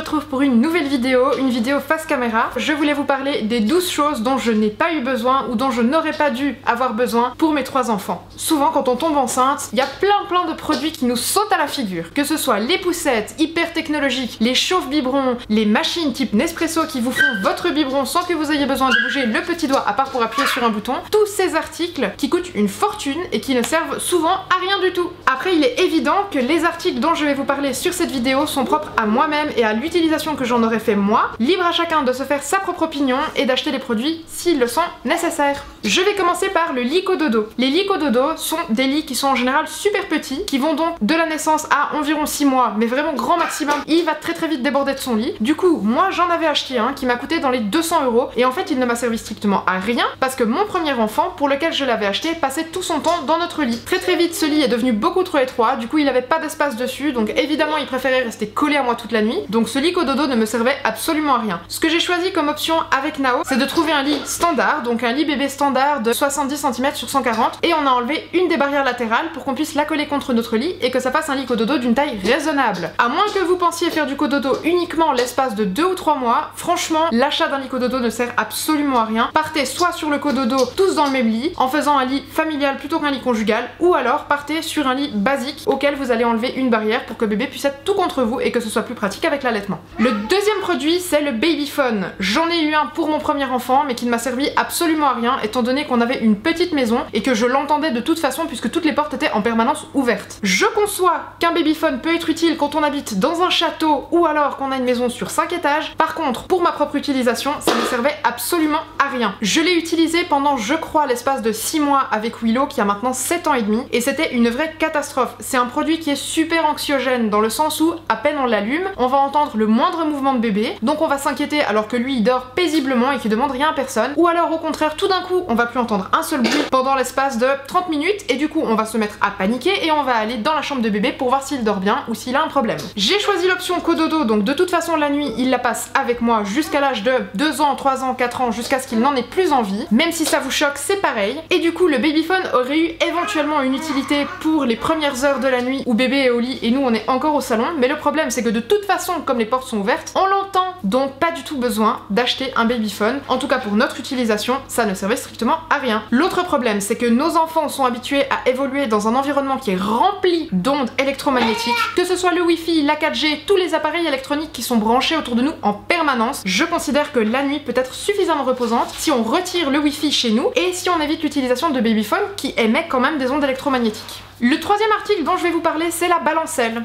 retrouve pour une nouvelle vidéo, une vidéo face caméra. Je voulais vous parler des 12 choses dont je n'ai pas eu besoin ou dont je n'aurais pas dû avoir besoin pour mes 3 enfants. Souvent quand on tombe enceinte, il y a plein de produits qui nous sautent à la figure. Que ce soit les poussettes hyper technologiques, les chauffe-biberons, les machines type Nespresso qui vous font votre biberon sans que vous ayez besoin de bouger le petit doigt à part pour appuyer sur un bouton. Tous ces articles qui coûtent une fortune et qui ne servent souvent à rien du tout. Après, il est évident que les articles dont je vais vous parler sur cette vidéo sont propres à moi-même et à l'utilisation que j'en aurais fait moi. Libre à chacun de se faire sa propre opinion et d'acheter les produits s'ils le sont nécessaires. Je vais commencer par le lit cododo. Les lits cododo sont des lits qui sont en général super petits, qui vont donc de la naissance à environ 6 mois, mais vraiment grand maximum. Il va très vite déborder de son lit. Du coup, moi j'en avais acheté un qui m'a coûté dans les 200 € et en fait il ne m'a servi strictement à rien parce que mon premier enfant, pour lequel je l'avais acheté, passait tout son temps dans notre lit. Très vite, ce lit est devenu beaucoup trop étroit, du coup il avait pas d'espace dessus, donc évidemment il préférait rester collé à moi toute la nuit. Donc ce lit cododo ne me servait absolument à rien. Ce que j'ai choisi comme option avec Nao, c'est de trouver un lit standard, donc un lit bébé standard de 70 cm sur 140, et on a enlevé une des barrières latérales pour qu'on puisse la coller contre notre lit et que ça fasse un lit cododo d'une taille raisonnable. À moins que vous pensiez faire du cododo uniquement l'espace de 2 ou 3 mois, franchement l'achat d'un lit cododo ne sert absolument à rien. Partez soit sur le cododo tous dans le même lit, en faisant un lit familial plutôt qu'un lit conjugal, ou alors partez sur un lit basique auquel vous allez enlever une barrière pour que bébé puisse être tout contre vous et que ce soit plus pratique avec l'allaitement. Le deuxième produit, c'est le babyphone. J'en ai eu un pour mon premier enfant mais qui ne m'a servi absolument à rien étant donné qu'on avait une petite maison et que je l'entendais de toute façon puisque toutes les portes étaient en permanence ouvertes. Je conçois qu'un babyphone peut être utile quand on habite dans un château ou alors qu'on a une maison sur 5 étages. Par contre, pour ma propre utilisation, ça ne servait absolument à rien. Je l'ai utilisé pendant, je crois, l'espace de 6 mois avec Willow qui a maintenant 7 ans et demi et c'était une vraie catastrophe. C'est un produit qui est super anxiogène dans le sens où à peine on l'allume, on va entendre le moindre mouvement de bébé, donc on va s'inquiéter alors que lui il dort paisiblement et qu'il demande rien à personne, ou alors au contraire tout d'un coup on va plus entendre un seul bruit pendant l'espace de 30 minutes et du coup on va se mettre à paniquer et on va aller dans la chambre de bébé pour voir s'il dort bien ou s'il a un problème. J'ai choisi l'option cododo, donc de toute façon la nuit il la passe avec moi jusqu'à l'âge de 2 ans, 3 ans, 4 ans, jusqu'à ce qu'il n'en ait plus envie. Même si ça vous choque, c'est pareil. Et du coup le babyphone aurait eu éventuellement une utilité pour les premières heures de la nuit où bébé est au lit et nous on est encore au salon, mais le problème c'est que de toute façon comme les portes sont ouvertes, on l'entend, donc pas du tout besoin d'acheter un babyphone. En tout cas pour notre utilisation, ça ne servait strictement à rien. L'autre problème c'est que nos enfants sont habitués à évoluer dans un environnement qui est rempli d'ondes électromagnétiques, que ce soit le wifi, la 4G, tous les appareils électroniques qui sont branchés autour de nous en permanence. Je considère que la nuit peut être suffisamment reposante si on retire le wifi chez nous et si on évite l'utilisation de babyphone qui émet quand même des ondes électromagnétiques. Le troisième article dont je vais vous parler, c'est la balancelle.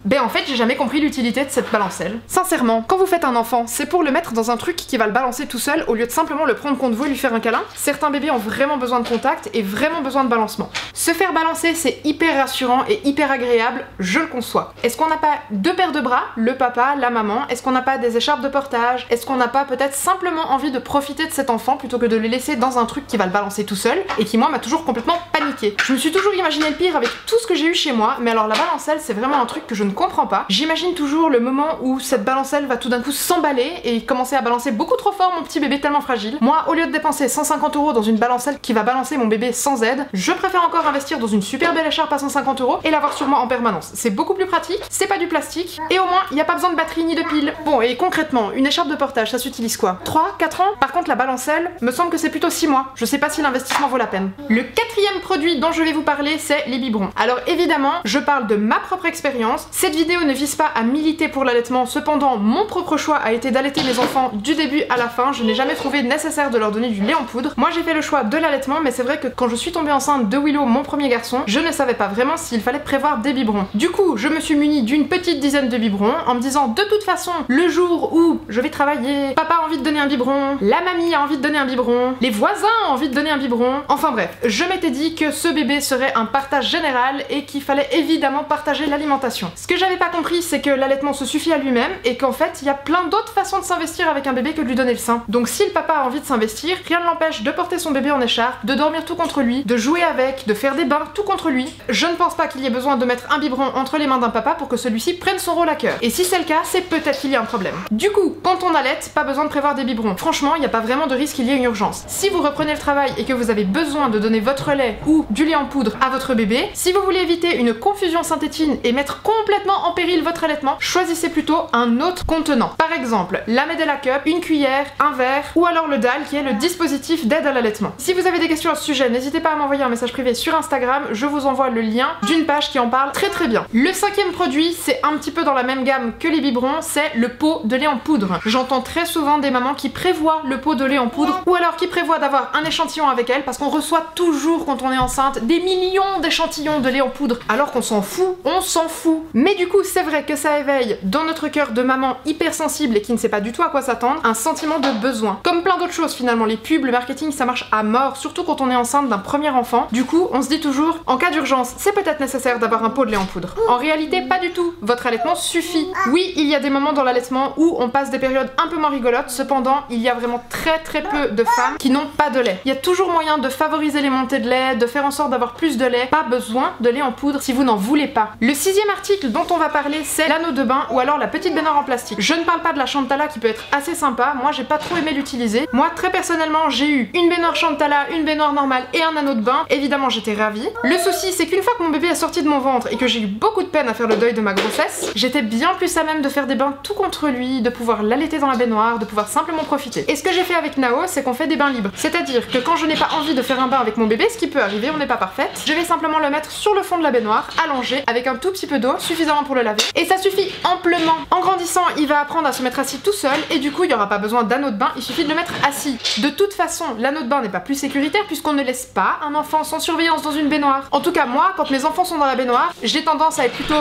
Ben en fait j'ai jamais compris l'utilité de cette balancelle. Sincèrement, quand vous faites un enfant, c'est pour le mettre dans un truc qui va le balancer tout seul au lieu de simplement le prendre contre vous et lui faire un câlin. Certains bébés ont vraiment besoin de contact et vraiment besoin de balancement. Se faire balancer c'est hyper rassurant et hyper agréable, je le conçois. Est-ce qu'on n'a pas 2 paires de bras, le papa, la maman? Est-ce qu'on n'a pas des écharpes de portage? Est-ce qu'on n'a pas peut-être simplement envie de profiter de cet enfant plutôt que de le laisser dans un truc qui va le balancer tout seul et qui moi m'a toujours complètement paniqué? Je me suis toujours imaginé le pire avec tout ce que j'ai eu chez moi, mais alors la balancelle c'est vraiment un truc que je ne comprends pas. J'imagine toujours le moment où cette balancelle va tout d'un coup s'emballer et commencer à balancer beaucoup trop fort mon petit bébé tellement fragile. Moi, au lieu de dépenser 150 € dans une balancelle qui va balancer mon bébé sans aide, je préfère encore investir dans une super belle écharpe à 150 € et l'avoir sur moi en permanence. C'est beaucoup plus pratique, c'est pas du plastique et au moins il n'y a pas besoin de batterie ni de pile. Bon, et concrètement, une écharpe de portage ça s'utilise quoi? 3, 4 ans? Par contre la balancelle, me semble que c'est plutôt 6 mois. Je sais pas si l'investissement vaut la peine. Le quatrième produit dont je vais vous parler, c'est les biberons. Alors évidemment, je parle de ma propre expérience. Cette vidéo ne vise pas à militer pour l'allaitement, cependant mon propre choix a été d'allaiter mes enfants du début à la fin. Je n'ai jamais trouvé nécessaire de leur donner du lait en poudre. Moi j'ai fait le choix de l'allaitement, mais c'est vrai que quand je suis tombée enceinte de Willow, mon premier garçon, je ne savais pas vraiment s'il fallait prévoir des biberons. Du coup je me suis munie d'une petite dizaine de biberons en me disant de toute façon le jour où je vais travailler, papa a envie de donner un biberon, la mamie a envie de donner un biberon, les voisins ont envie de donner un biberon, enfin bref, je m'étais dit que ce bébé serait un partage général et qu'il fallait évidemment partager l'alimentation. Ce que j'avais pas compris c'est que l'allaitement se suffit à lui-même et qu'en fait il y a plein d'autres façons de s'investir avec un bébé que de lui donner le sein. Donc si le papa a envie de s'investir, rien ne l'empêche de porter son bébé en écharpe, de dormir tout contre lui, de jouer avec, de faire des bains tout contre lui. Je ne pense pas qu'il y ait besoin de mettre un biberon entre les mains d'un papa pour que celui-ci prenne son rôle à cœur. Et si c'est le cas, c'est peut-être qu'il y a un problème. Du coup, quand on allaite, pas besoin de prévoir des biberons. Franchement, il n'y a pas vraiment de risque qu'il y ait une urgence. Si vous reprenez le travail et que vous avez besoin de donner votre lait ou ou du lait en poudre à votre bébé. Si vous voulez éviter une confusion synthétine et mettre complètement en péril votre allaitement, choisissez plutôt un autre contenant. Par exemple, la Medela Cup, une cuillère, un verre ou alors le DAL qui est le dispositif d'aide à l'allaitement. Si vous avez des questions à ce sujet, n'hésitez pas à m'envoyer un message privé sur Instagram, je vous envoie le lien d'une page qui en parle très bien. Le cinquième produit, c'est un petit peu dans la même gamme que les biberons, c'est le pot de lait en poudre. J'entends très souvent des mamans qui prévoient le pot de lait en poudre ou alors qui prévoient d'avoir un échantillon avec elle parce qu'on reçoit toujours quand on est enceinte des millions d'échantillons de lait en poudre alors qu'on s'en fout, on s'en fout. Mais du coup, c'est vrai que ça éveille dans notre cœur de maman hypersensible et qui ne sait pas du tout à quoi s'attendre un sentiment de besoin. Comme plein d'autres choses finalement, les pubs, le marketing, ça marche à mort, surtout quand on est enceinte d'un premier enfant. Du coup, on se dit toujours, en cas d'urgence, c'est peut-être nécessaire d'avoir un pot de lait en poudre. En réalité, pas du tout. Votre allaitement suffit. Oui, il y a des moments dans l'allaitement où on passe des périodes un peu moins rigolotes, cependant, il y a vraiment très peu de femmes qui n'ont pas de lait. Il y a toujours moyen de favoriser les montées de lait, de faire en sorte d'avoir plus de lait. Pas besoin de lait en poudre si vous n'en voulez pas. Le sixième article dont on va parler, c'est l'anneau de bain ou alors la petite baignoire en plastique. Je ne parle pas de la Chantala qui peut être assez sympa, moi j'ai pas trop aimé l'utiliser. Moi très personnellement j'ai eu une baignoire Chantala, une baignoire normale et un anneau de bain, évidemment j'étais ravie. Le souci c'est qu'une fois que mon bébé est sorti de mon ventre et que j'ai eu beaucoup de peine à faire le deuil de ma grossesse, j'étais bien plus à même de faire des bains tout contre lui, de pouvoir l'allaiter dans la baignoire, de pouvoir simplement profiter. Et ce que j'ai fait avec Nao, c'est qu'on fait des bains libres. C'est-à-dire que quand je n'ai pas envie de faire un bain avec mon bébé, ce qui peut arriver, on n'est pas parfaite, je vais simplement le mettre sur le fond de la baignoire, allongé, avec un tout petit peu d'eau, suffisamment pour le laver. Et ça suffit amplement. En grandissant, il va apprendre à se mettre assis tout seul et du coup, il n'y aura pas besoin d'anneau de bain, il suffit de le mettre assis. De toute façon, l'anneau de bain n'est pas plus sécuritaire puisqu'on ne laisse pas un enfant sans surveillance dans une baignoire. En tout cas, moi, quand mes enfants sont dans la baignoire, j'ai tendance à être plutôt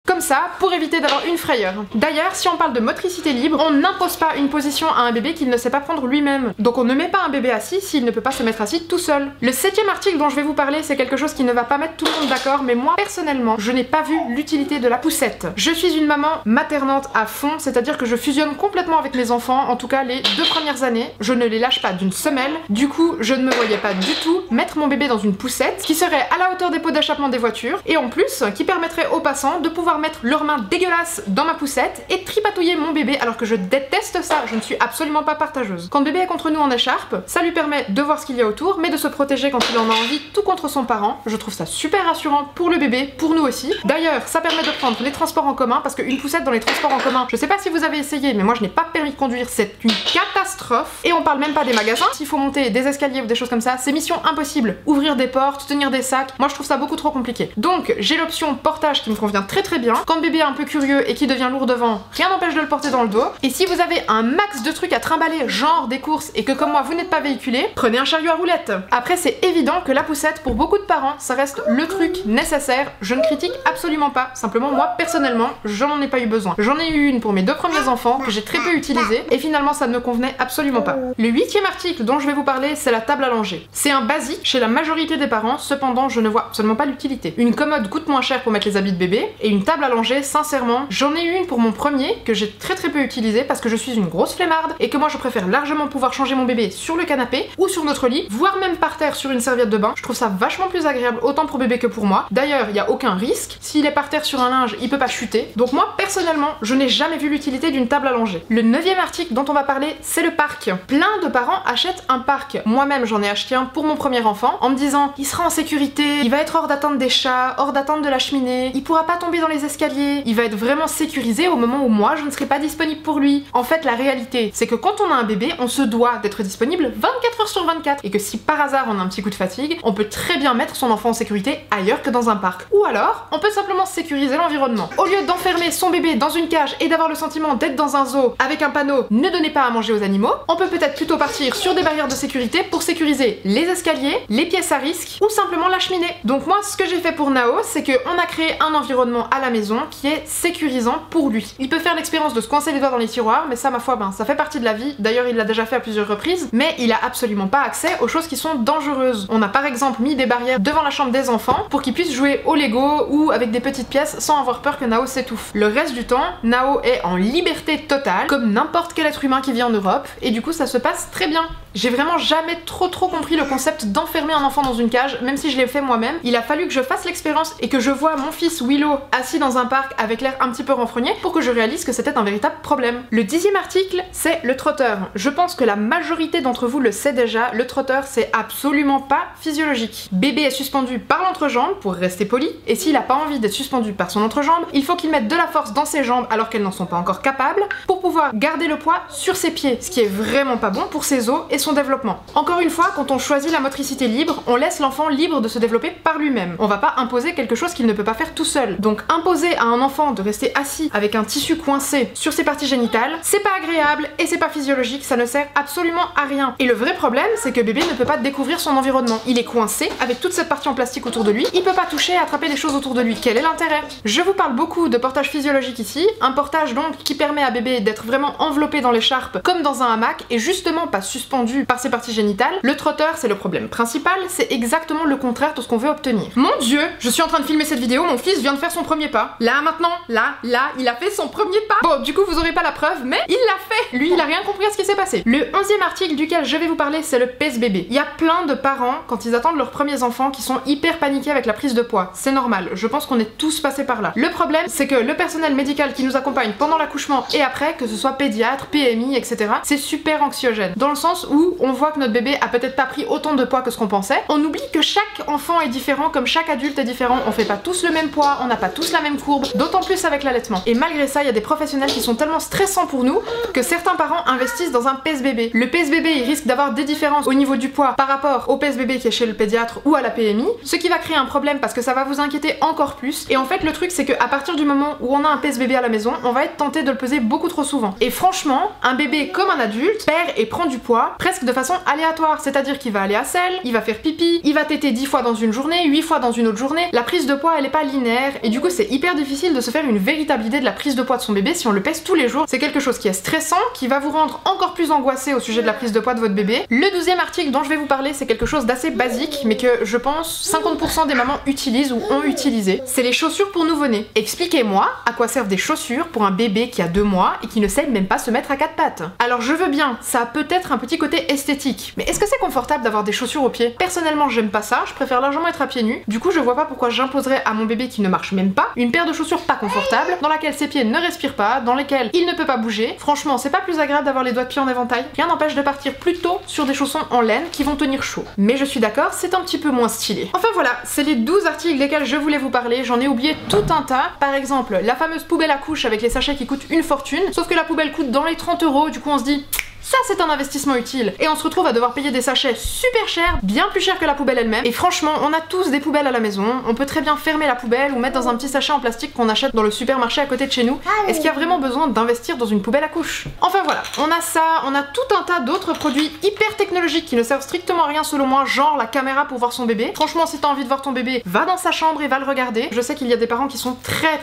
comme ça, pour éviter d'avoir une frayeur. D'ailleurs, si on parle de motricité libre, on n'impose pas une position à un bébé qu'il ne sait pas prendre lui-même. Donc on ne met pas un bébé assis s'il ne peut pas se mettre assis tout seul. Le septième article dont je vais vous parler, c'est quelque chose qui ne va pas mettre tout le monde d'accord, mais moi, personnellement, je n'ai pas vu l'utilité de la poussette. Je suis une maman maternante à fond, c'est-à-dire que je fusionne complètement avec mes enfants, en tout cas les 2 premières années. Je ne les lâche pas d'une semelle. Du coup, je ne me voyais pas du tout mettre mon bébé dans une poussette qui serait à la hauteur des pots d'échappement des voitures et en plus, qui permettrait aux passants de pouvoir mettre leurs mains dégueulasses dans ma poussette et tripatouiller mon bébé alors que je déteste ça, je ne suis absolument pas partageuse. Quand le bébé est contre nous en écharpe, ça lui permet de voir ce qu'il y a autour mais de se protéger quand il en a envie tout contre son parent. Je trouve ça super rassurant pour le bébé, pour nous aussi. D'ailleurs, ça permet de prendre les transports en commun parce qu'une poussette dans les transports en commun, je sais pas si vous avez essayé mais moi je n'ai pas permis de conduire, c'est une catastrophe. Et on parle même pas des magasins, s'il faut monter des escaliers ou des choses comme ça, c'est mission impossible. Ouvrir des portes, tenir des sacs, moi je trouve ça beaucoup trop compliqué. Donc j'ai l'option portage qui me convient très bien. Quand le bébé est un peu curieux et qui devient lourd devant, rien n'empêche de le porter dans le dos. Et si vous avez un max de trucs à trimballer, genre des courses, et que comme moi vous n'êtes pas véhiculé, prenez un chariot à roulettes. Après c'est évident que la poussette pour beaucoup de parents ça reste le truc nécessaire, je ne critique absolument pas, simplement moi personnellement j'en ai pas eu besoin. J'en ai eu une pour mes 2 premiers enfants que j'ai très peu utilisée et finalement ça ne me convenait absolument pas. Le 8e article dont je vais vous parler c'est la table à langer. C'est un basique chez la majorité des parents, cependant je ne vois absolument pas l'utilité. Une commode coûte moins cher pour mettre les habits de bébé et une table à langer sincèrement, j'en ai eu une pour mon premier que j'ai très peu utilisée parce que je suis une grosse flemmarde et que moi je préfère largement pouvoir changer mon bébé sur le canapé ou sur notre lit, voire même par terre sur une serviette de bain. Je trouve ça vachement plus agréable autant pour bébé que pour moi. D'ailleurs, il n'y a aucun risque. S'il est par terre sur un linge, il peut pas chuter. Donc moi, personnellement, je n'ai jamais vu l'utilité d'une table à langer. Le 9e article dont on va parler, c'est le parc. Plein de parents achètent un parc. Moi-même, j'en ai acheté un pour mon premier enfant en me disant, il sera en sécurité, il va être hors d'attente des chats, hors d'attente de la cheminée, il pourra pas tomber dans les escaliers, il va être vraiment sécurisé au moment où moi, je ne serai pas disponible pour lui. En fait, la réalité, c'est que quand on a un bébé, on se doit d'être disponible 24 heures sur 24 et que si par hasard on a un petit coup de fatigue, on peut très bien mettre son enfant en sécurité ailleurs que dans un parc. Ou alors, on peut simplement sécuriser l'environnement. Au lieu d'enfermer son bébé dans une cage et d'avoir le sentiment d'être dans un zoo avec un panneau ne donnez pas à manger aux animaux, on peut peut-être plutôt partir sur des barrières de sécurité pour sécuriser les escaliers, les pièces à risque ou simplement la cheminée. Donc moi, ce que j'ai fait pour Nao, c'est qu'on a créé un environnement à la maison qui est sécurisant pour lui. Il peut faire l'expérience de se coincer les doigts dans les tiroirs, mais ça, ma foi, ça fait partie de la vie. D'ailleurs, il l'a déjà fait à plusieurs reprises, mais il a absolument pas accès aux choses qui sont dangereuses. On a par exemple mis des barrières devant la chambre des enfants pour qu'ils puissent jouer au Lego ou avec des petites pièces sans avoir peur que Nao s'étouffe. Le reste du temps, Nao est en liberté totale, comme n'importe quel être humain qui vit en Europe, et du coup ça se passe très bien. J'ai vraiment jamais trop compris le concept d'enfermer un enfant dans une cage, même si je l'ai fait moi-même. Il a fallu que je fasse l'expérience et que je vois mon fils Willow assis dans dans un parc avec l'air un petit peu renfrogné pour que je réalise que c'était un véritable problème. Le 10e article, c'est le trotteur. Je pense que la majorité d'entre vous le sait déjà, le trotteur c'est absolument pas physiologique. Bébé est suspendu par l'entrejambe pour rester poli, et s'il a pas envie d'être suspendu par son entrejambe, il faut qu'il mette de la force dans ses jambes alors qu'elles n'en sont pas encore capables pour pouvoir garder le poids sur ses pieds, ce qui est vraiment pas bon pour ses os et son développement. Encore une fois, quand on choisit la motricité libre, on laisse l'enfant libre de se développer par lui-même. On va pas imposer quelque chose qu'il ne peut pas faire tout seul. Donc imposer à un enfant de rester assis avec un tissu coincé sur ses parties génitales, c'est pas agréable et c'est pas physiologique, ça ne sert absolument à rien. Et le vrai problème, c'est que bébé ne peut pas découvrir son environnement. Il est coincé avec toute cette partie en plastique autour de lui, il peut pas toucher et attraper les choses autour de lui. Quel est l'intérêt? Je vous parle beaucoup de portage physiologique ici, un portage donc qui permet à bébé d'être vraiment enveloppé dans l'écharpe comme dans un hamac et justement pas suspendu par ses parties génitales. Le trotteur, c'est le problème principal, c'est exactement le contraire de ce qu'on veut obtenir. Mon Dieu, je suis en train de filmer cette vidéo, mon fils vient de faire son premier pas. Là maintenant, là, il a fait son premier pas. Bon, du coup vous aurez pas la preuve, mais il l'a fait. Lui, il a rien compris à ce qui s'est passé. Le 11e article duquel je vais vous parler, c'est le pèse-bébé. Il y a plein de parents, quand ils attendent leurs premiers enfants, qui sont hyper paniqués avec la prise de poids. C'est normal, je pense qu'on est tous passés par là. Le problème, c'est que le personnel médical qui nous accompagne pendant l'accouchement et après, que ce soit pédiatre, PMI, etc., c'est super anxiogène. Dans le sens où on voit que notre bébé a peut-être pas pris autant de poids que ce qu'on pensait. On oublie que chaque enfant est différent, comme chaque adulte est différent. On fait pas tous le même poids, on n'a pas tous la même courbe, d'autant plus avec l'allaitement. Et malgré ça, il y a des professionnels qui sont tellement stressants pour nous que certains parents investissent dans un pèse-bébé. Le pèse-bébé, il risque d'avoir des différences au niveau du poids par rapport au pèse-bébé qui est chez le pédiatre ou à la PMI, ce qui va créer un problème parce que ça va vous inquiéter encore plus. Et en fait, le truc, c'est qu'à partir du moment où on a un pèse-bébé à la maison, on va être tenté de le peser beaucoup trop souvent. Et franchement, un bébé comme un adulte perd et prend du poids presque de façon aléatoire, c'est-à-dire qu'il va aller à selle, il va faire pipi, il va téter 10 fois dans une journée, 8 fois dans une autre journée. La prise de poids, elle est pas linéaire et du coup, c'est hyper difficile de se faire une véritable idée de la prise de poids de son bébé si on le pèse tous les jours. C'est quelque chose qui est stressant, qui va vous rendre encore plus angoissé au sujet de la prise de poids de votre bébé. Le 12e article dont je vais vous parler, c'est quelque chose d'assez basique, mais que je pense 50% des mamans utilisent ou ont utilisé. C'est les chaussures pour nouveau-nés. Expliquez-moi à quoi servent des chaussures pour un bébé qui a 2 mois et qui ne sait même pas se mettre à 4 pattes. Alors je veux bien, ça a peut-être un petit côté esthétique, mais est-ce que c'est confortable d'avoir des chaussures aux pieds? Personnellement, j'aime pas ça, je préfère largement être à pieds nus. Du coup, je vois pas pourquoi j'imposerais à mon bébé qui ne marche même pas une paire de chaussures pas confortables, dans laquelle ses pieds ne respirent pas, dans lesquelles il ne peut pas bouger. Franchement, c'est pas plus agréable d'avoir les doigts de pied en éventail. Rien n'empêche de partir plutôt sur des chaussons en laine qui vont tenir chaud. Mais je suis d'accord, c'est un petit peu moins stylé. Enfin voilà, c'est les 12 articles desquels je voulais vous parler, j'en ai oublié tout un tas. Par exemple, la fameuse poubelle à couches avec les sachets qui coûtent une fortune, sauf que la poubelle coûte dans les 30 €, du coup on se dit... ça c'est un investissement utile. Et on se retrouve à devoir payer des sachets super chers, bien plus chers que la poubelle elle-même. Et franchement, on a tous des poubelles à la maison, on peut très bien fermer la poubelle ou mettre dans un petit sachet en plastique qu'on achète dans le supermarché à côté de chez nous. Est-ce qu'il y a vraiment besoin d'investir dans une poubelle à couches? Enfin voilà, on a ça, on a tout un tas d'autres produits hyper technologiques qui ne servent strictement à rien selon moi, genre la caméra pour voir son bébé. Franchement, si t'as envie de voir ton bébé, va dans sa chambre et va le regarder. Je sais qu'il y a des parents qui sont très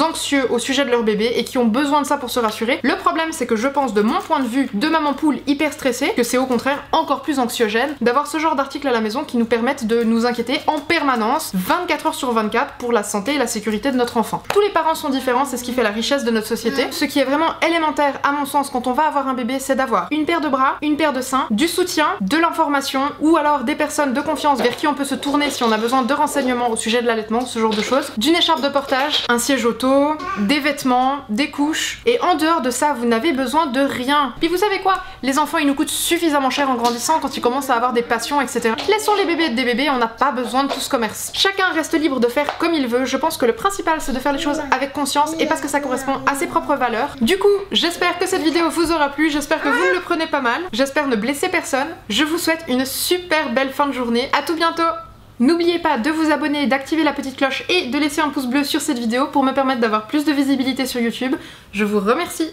anxieux au sujet de leur bébé et qui ont besoin de ça pour se rassurer. Le problème, c'est que je pense, de mon point de vue de maman poule hyper stressée, que c'est au contraire encore plus anxiogène d'avoir ce genre d'articles à la maison qui nous permettent de nous inquiéter en permanence 24 heures sur 24 pour la santé et la sécurité de notre enfant. Tous les parents sont différents, c'est ce qui fait la richesse de notre société. Ce qui est vraiment élémentaire à mon sens quand on va avoir un bébé, c'est d'avoir une paire de bras, une paire de seins, du soutien, de l'information ou alors des personnes de confiance vers qui on peut se tourner si on a besoin de renseignements au sujet de l'allaitement, ce genre de choses, d'une écharpe de portage, un siège auto, des vêtements, des couches, et en dehors de ça, vous n'avez besoin de rien. Puis vous savez quoi? Les enfants, ils nous coûtent suffisamment cher en grandissant quand ils commencent à avoir des passions, etc. Laissons les bébés être des bébés, on n'a pas besoin de tout ce commerce. Chacun reste libre de faire comme il veut. Je pense que le principal, c'est de faire les choses avec conscience et parce que ça correspond à ses propres valeurs. Du coup, j'espère que cette vidéo vous aura plu, j'espère que vous le prenez pas mal, j'espère ne blesser personne. Je vous souhaite une super belle fin de journée. À tout bientôt. N'oubliez pas de vous abonner, d'activer la petite cloche et de laisser un pouce bleu sur cette vidéo pour me permettre d'avoir plus de visibilité sur YouTube. Je vous remercie.